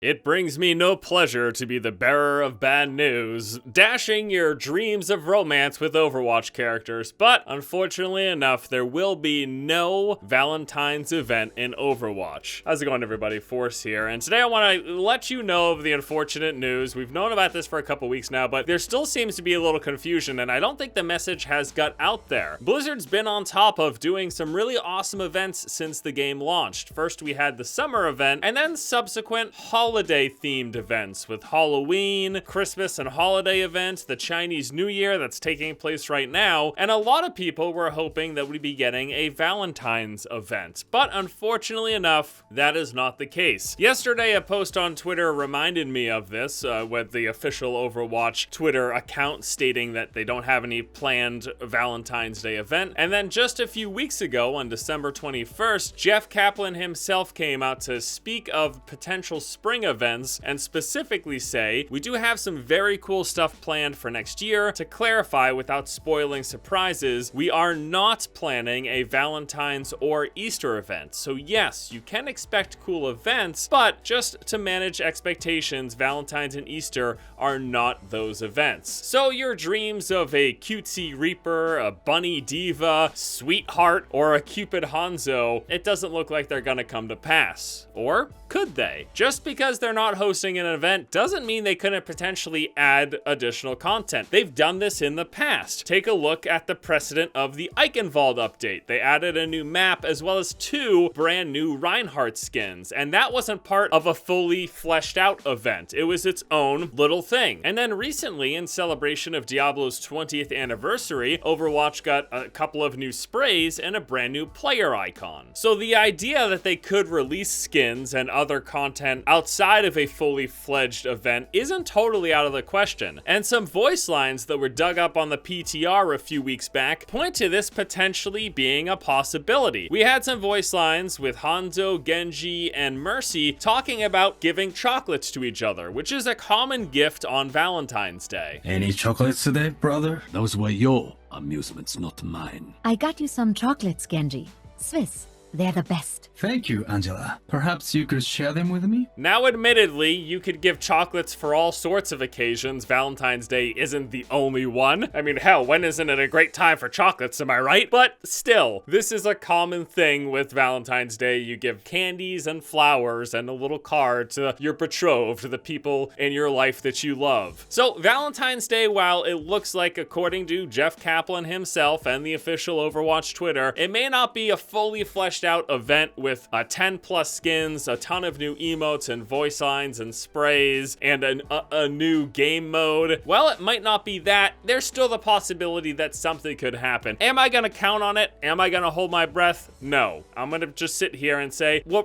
It brings me no pleasure to be the bearer of bad news, dashing your dreams of romance with Overwatch characters, but unfortunately enough, there will be no Valentine's event in Overwatch. How's it going, everybody? Force here, and today I want to let you know of the unfortunate news. We've known about this for a couple weeks now, but there still seems to be a little confusion, and I don't think the message has got out there. Blizzard's been on top of doing some really awesome events since the game launched. First, we had the summer event, and then subsequent holiday-themed events with Halloween, Christmas and holiday events, the Chinese New Year that's taking place right now, and a lot of people were hoping that we'd be getting a Valentine's event. But unfortunately enough, that is not the case. Yesterday, a post on Twitter reminded me of this, with the official Overwatch Twitter account stating that they don't have any planned Valentine's Day event. And then just a few weeks ago, on December 21st, Jeff Kaplan himself came out to speak of potential spring events and specifically say, we do have some very cool stuff planned for next year. To clarify without spoiling surprises, we are not planning a Valentine's or Easter event. So yes, you can expect cool events, but just to manage expectations, Valentine's and Easter are not those events. So your dreams of a cutesy Reaper, a bunny diva, sweetheart, or a Cupid Hanzo, it doesn't look like they're gonna come to pass. Or could they? Just because they're not hosting an event doesn't mean they couldn't potentially add additional content. They've done this in the past. Take a look at the precedent of the Eichenwald update. They added a new map as well as 2 brand new Reinhardt skins, and that wasn't part of a fully fleshed out event. It was its own little thing. And then recently, in celebration of Diablo's 20th anniversary, Overwatch got a couple of new sprays and a brand new player icon. So the idea that they could release skins and other content outside of a fully fledged event isn't totally out of the question. And some voice lines that were dug up on the PTR a few weeks back point to this potentially being a possibility. We had some voice lines with Hanzo, Genji, and Mercy talking about giving chocolates to each other, which is a common gift on Valentine's Day. Any chocolates today, brother? Those were your amusements, not mine. I got you some chocolates, Genji. Swiss. They're the best. Thank you, Angela. Perhaps you could share them with me? Now, admittedly, you could give chocolates for all sorts of occasions. Valentine's Day isn't the only one. I mean, hell, when isn't it a great time for chocolates, am I right? But still, this is a common thing with Valentine's Day. You give candies and flowers and a little card to your betrothed, the people in your life that you love. So Valentine's Day, while it looks like, according to Jeff Kaplan himself and the official Overwatch Twitter, it may not be a fully fleshed out event with 10 plus skins, a ton of new emotes and voice lines and sprays, and a new game mode. While it might not be that, there's still the possibility that something could happen. Am I gonna count on it? Am I gonna hold my breath? No. I'm gonna just sit here and say, we'll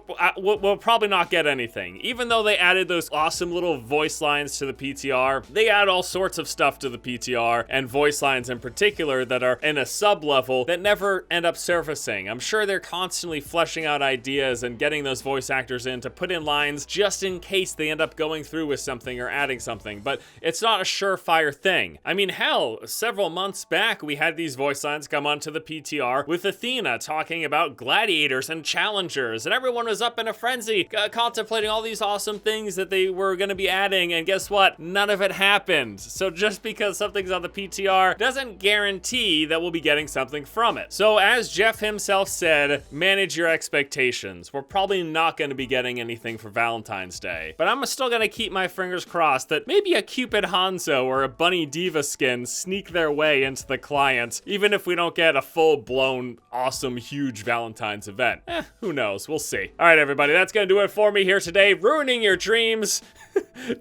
probably not get anything. Even though they added those awesome little voice lines to the PTR, they add all sorts of stuff to the PTR, and voice lines in particular that are in a sub-level that never end up surfacing. I'm sure they're constantly fleshing out ideas and getting those voice actors in to put in lines just in case they end up going through with something or adding something, but it's not a surefire thing. I mean, hell, several months back, we had these voice lines come onto the PTR with Athena talking about gladiators and challengers, and everyone was up in a frenzy, contemplating all these awesome things that they were going to be adding, and guess what? None of it happened. So just because something's on the PTR doesn't guarantee that we'll be getting something from it. So as Jeff himself said, manage your expectations. We're probably not going to be getting anything for Valentine's Day, but I'm still going to keep my fingers crossed that maybe a Cupid Hanzo or a Bunny Diva skin sneak their way into the client, even if we don't get a full-blown, awesome, huge Valentine's event. Who knows? We'll see. All right, everybody, that's going to do it for me here today, ruining your dreams.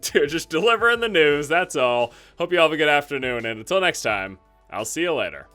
Just delivering the news, that's all. Hope you all have a good afternoon, and until next time, I'll see you later.